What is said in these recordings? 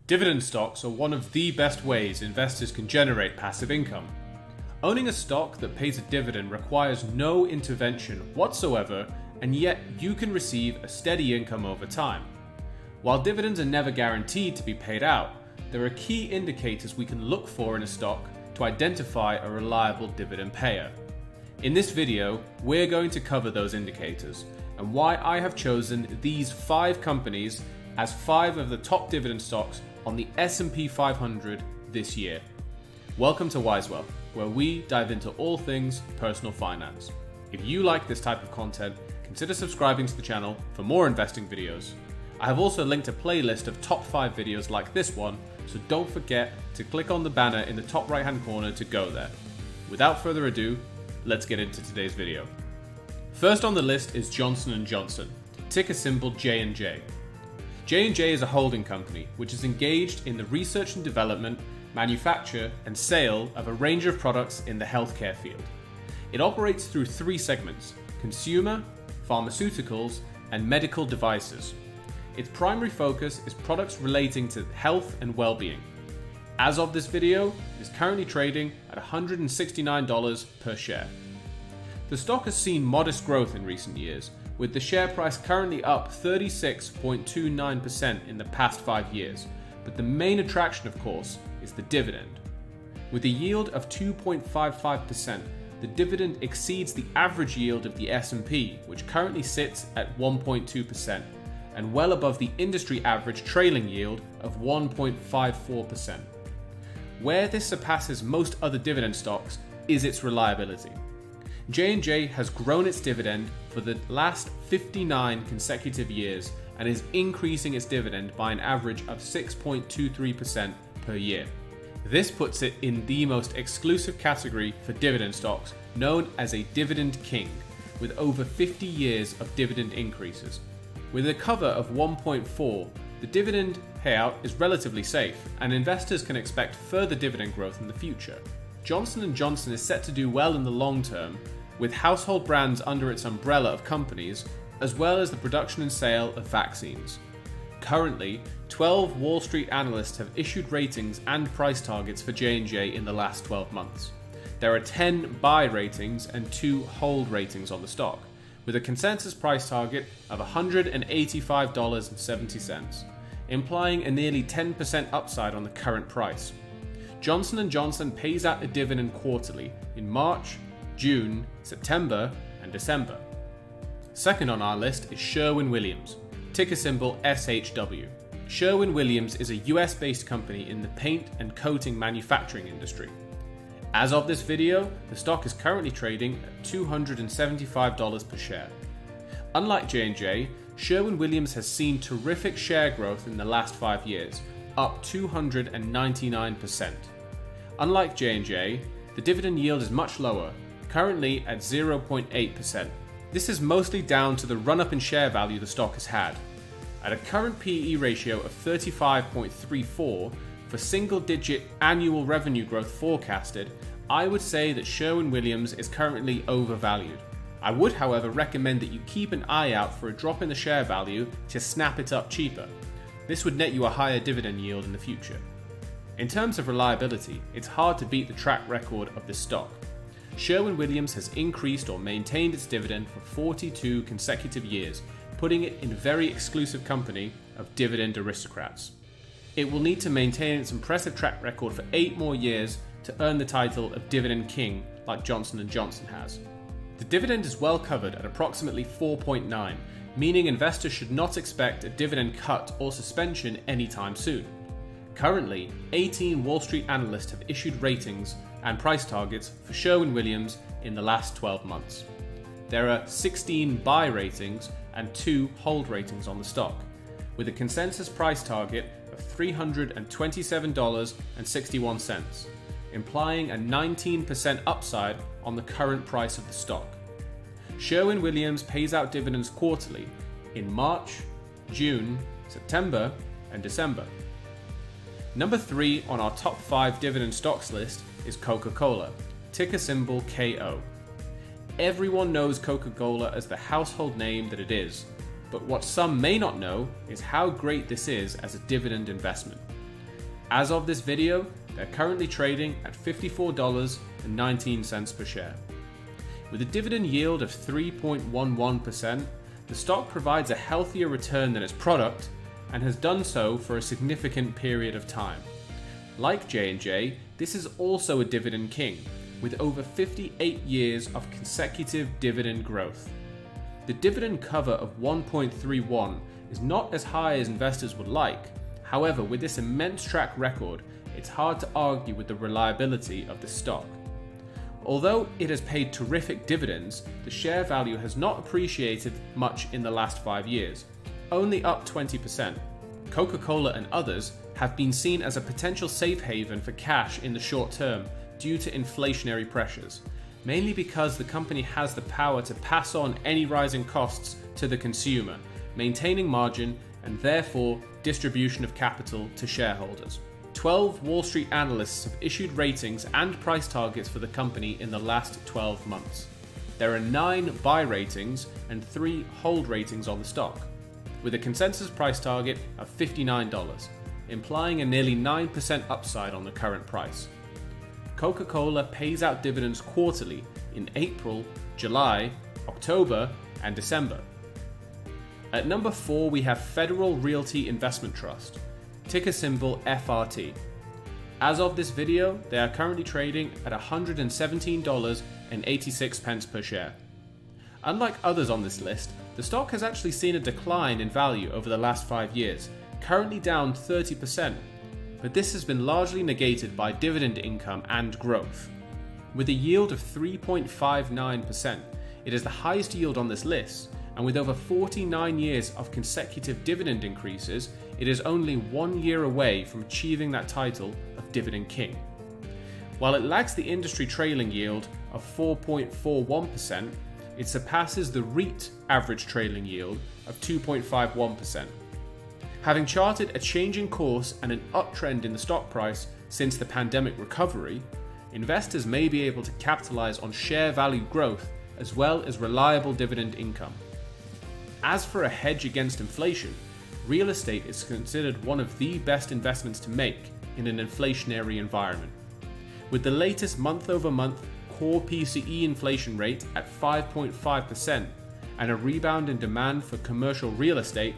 Dividend stocks are one of the best ways investors can generate passive income. Owning a stock that pays a dividend requires no intervention whatsoever, and yet you can receive a steady income over time. While dividends are never guaranteed to be paid out, there are key indicators we can look for in a stock to identify a reliable dividend payer. In this video, we're going to cover those indicators and why I have chosen these 5 companies as 5 of the top dividend stocks on the S&P 500 this year. Welcome to Wisewell, where we dive into all things personal finance. If you like this type of content, consider subscribing to the channel for more investing videos. I have also linked a playlist of top 5 videos like this one, so don't forget to click on the banner in the top right hand corner to go there. Without further ado, let's get into today's video. First on the list is Johnson & Johnson, ticker symbol J&J. J&J is a holding company which is engaged in the research and development, manufacture and sale of a range of products in the healthcare field. It operates through 3 segments: consumer, pharmaceuticals and medical devices. Its primary focus is products relating to health and well-being. As of this video, it is currently trading at $169 per share. The stock has seen modest growth in recent years, with the share price currently up 36.29% in the past 5 years, but the main attraction, of course, is the dividend. With a yield of 2.55%, the dividend exceeds the average yield of the S&P, which currently sits at 1.2%, and well above the industry average trailing yield of 1.54%. Where this surpasses most other dividend stocks is its reliability. J&J has grown its dividend for the last 59 consecutive years and is increasing its dividend by an average of 6.23% per year. This puts it in the most exclusive category for dividend stocks, known as a dividend king, with over 50 years of dividend increases. With a cover of 1.4, the dividend payout is relatively safe, and investors can expect further dividend growth in the future. Johnson & Johnson is set to do well in the long term, with household brands under its umbrella of companies, as well as the production and sale of vaccines. Currently, 12 Wall Street analysts have issued ratings and price targets for J&J in the last 12 months. There are 10 buy ratings and 2 hold ratings on the stock, with a consensus price target of $185.70, implying a nearly 10% upside on the current price. Johnson & Johnson pays out a dividend quarterly in March, June, September, and December. Second on our list is SherwinWilliams, ticker symbol SHW. SherwinWilliams is a US-based company in the paint and coating manufacturing industry. As of this video, the stock is currently trading at $275 per share. Unlike J&J, SherwinWilliams has seen terrific share growth in the last 5 years, up 299%. Unlike J&J, the dividend yield is much lower, currently at 0.8%. This is mostly down to the run-up in share value the stock has had. At a current PE ratio of 35.34 for single-digit annual revenue growth forecasted, I would say that SherwinWilliams is currently overvalued. I would, however, recommend that you keep an eye out for a drop in the share value to snap it up cheaper. This would net you a higher dividend yield in the future. In terms of reliability, it's hard to beat the track record of this stock. SherwinWilliams has increased or maintained its dividend for 42 consecutive years, putting it in a very exclusive company of dividend aristocrats. It will need to maintain its impressive track record for 8 more years to earn the title of dividend king like Johnson & Johnson has. The dividend is well covered at approximately 4.9, meaning investors should not expect a dividend cut or suspension anytime soon. Currently, 18 Wall Street analysts have issued ratings and price targets for SherwinWilliams in the last 12 months. There are 16 buy ratings and 2 hold ratings on the stock, with a consensus price target of $327.61, implying a 19% upside on the current price of the stock. SherwinWilliams pays out dividends quarterly in March, June, September, and December. Number 3 on our top 5 dividend stocks list is CocaCola, ticker symbol KO. Everyone knows Coca-Cola as the household name that it is, but what some may not know is how great this is as a dividend investment. As of this video, they're currently trading at $54.19 per share. With a dividend yield of 3.11%, the stock provides a healthier return than its product and has done so for a significant period of time. Like J&J, this is also a dividend king, with over 58 years of consecutive dividend growth. The dividend cover of 1.31 is not as high as investors would like. However, with this immense track record, it's hard to argue with the reliability of the stock. Although it has paid terrific dividends, the share value has not appreciated much in the last 5 years, only up 20%. Coca-Cola and others have been seen as a potential safe haven for cash in the short term due to inflationary pressures, mainly because the company has the power to pass on any rising costs to the consumer, maintaining margin and therefore distribution of capital to shareholders. 12 Wall Street analysts have issued ratings and price targets for the company in the last 12 months. There are 9 buy ratings and 3 hold ratings on the stock, with a consensus price target of $59, implying a nearly 9% upside on the current price. Coca-Cola pays out dividends quarterly in April, July, October, and December. At number 4, we have Federal Realty Investment Trust, ticker symbol FRT. As of this video, they are currently trading at $117.86 per share. Unlike others on this list, the stock has actually seen a decline in value over the last 5 years, currently down 30%, but this has been largely negated by dividend income and growth. With a yield of 3.59%, it is the highest yield on this list, and with over 49 years of consecutive dividend increases, it is only 1 year away from achieving that title of Dividend King. While it lags the industry trailing yield of 4.41%, it surpasses the REIT average trailing yield of 2.51%. Having charted a changing course and an uptrend in the stock price since the pandemic recovery, investors may be able to capitalize on share value growth as well as reliable dividend income. As for a hedge against inflation, real estate is considered one of the best investments to make in an inflationary environment. With the latest month-over-month core PCE inflation rate at 5.5% and a rebound in demand for commercial real estate,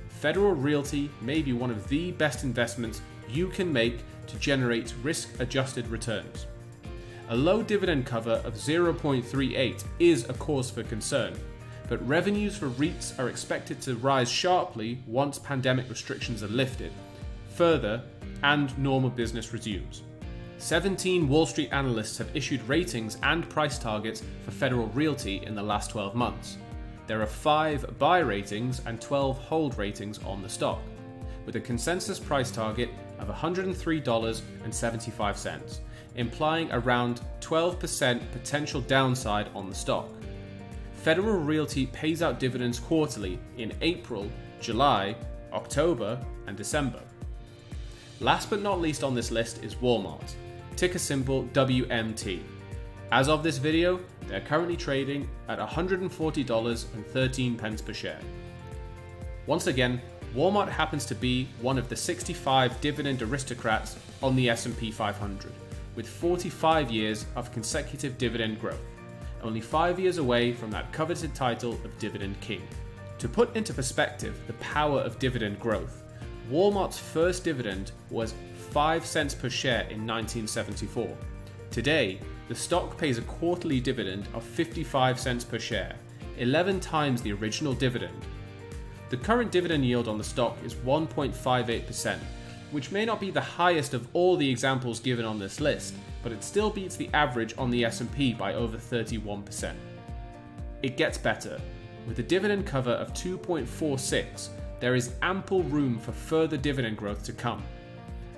Federal Realty may be one of the best investments you can make to generate risk-adjusted returns. A low dividend cover of 0.38 is a cause for concern, but revenues for REITs are expected to rise sharply once pandemic restrictions are lifted further and normal business resumes. 17 Wall Street analysts have issued ratings and price targets for Federal Realty in the last 12 months. There are 5 buy ratings and 12 hold ratings on the stock, with a consensus price target of $103.75, implying around 12% potential downside on the stock. Federal Realty pays out dividends quarterly in April, July, October, and December. Last but not least on this list is Walmart, ticker symbol WMT. As of this video, they're currently trading at $140.13 per share. Once again, Walmart happens to be one of the 65 dividend aristocrats on the S&P 500, with 45 years of consecutive dividend growth, only 5 years away from that coveted title of Dividend King. To put into perspective the power of dividend growth, Walmart's first dividend was 5 cents per share in 1974. Today, the stock pays a quarterly dividend of 55 cents per share, 11 times the original dividend. The current dividend yield on the stock is 1.58%, which may not be the highest of all the examples given on this list, but it still beats the average on the S&P by over 31%. It gets better. With a dividend cover of 2.46, there is ample room for further dividend growth to come.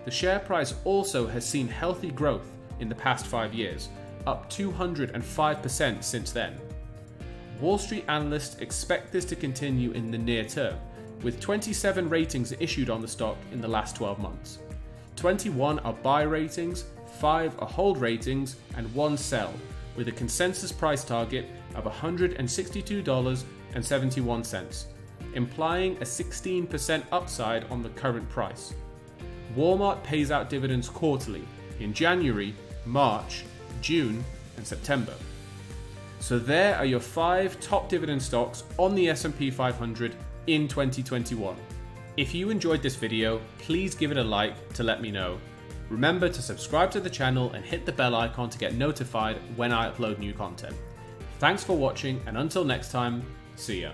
The share price also has seen healthy growth in the past 5 years, up 205% since then. Wall Street analysts expect this to continue in the near term, with 27 ratings issued on the stock in the last 12 months. 21 are buy ratings, 5 are hold ratings, and 1 sell, with a consensus price target of $162.71, implying a 16% upside on the current price. Walmart pays out dividends quarterly in January, March, June, and September. So there are your 5 top dividend stocks on the S&P 500 in 2021. If you enjoyed this video, please give it a like to let me know. Remember to subscribe to the channel and hit the bell icon to get notified when I upload new content. Thanks for watching, and until next time, see ya.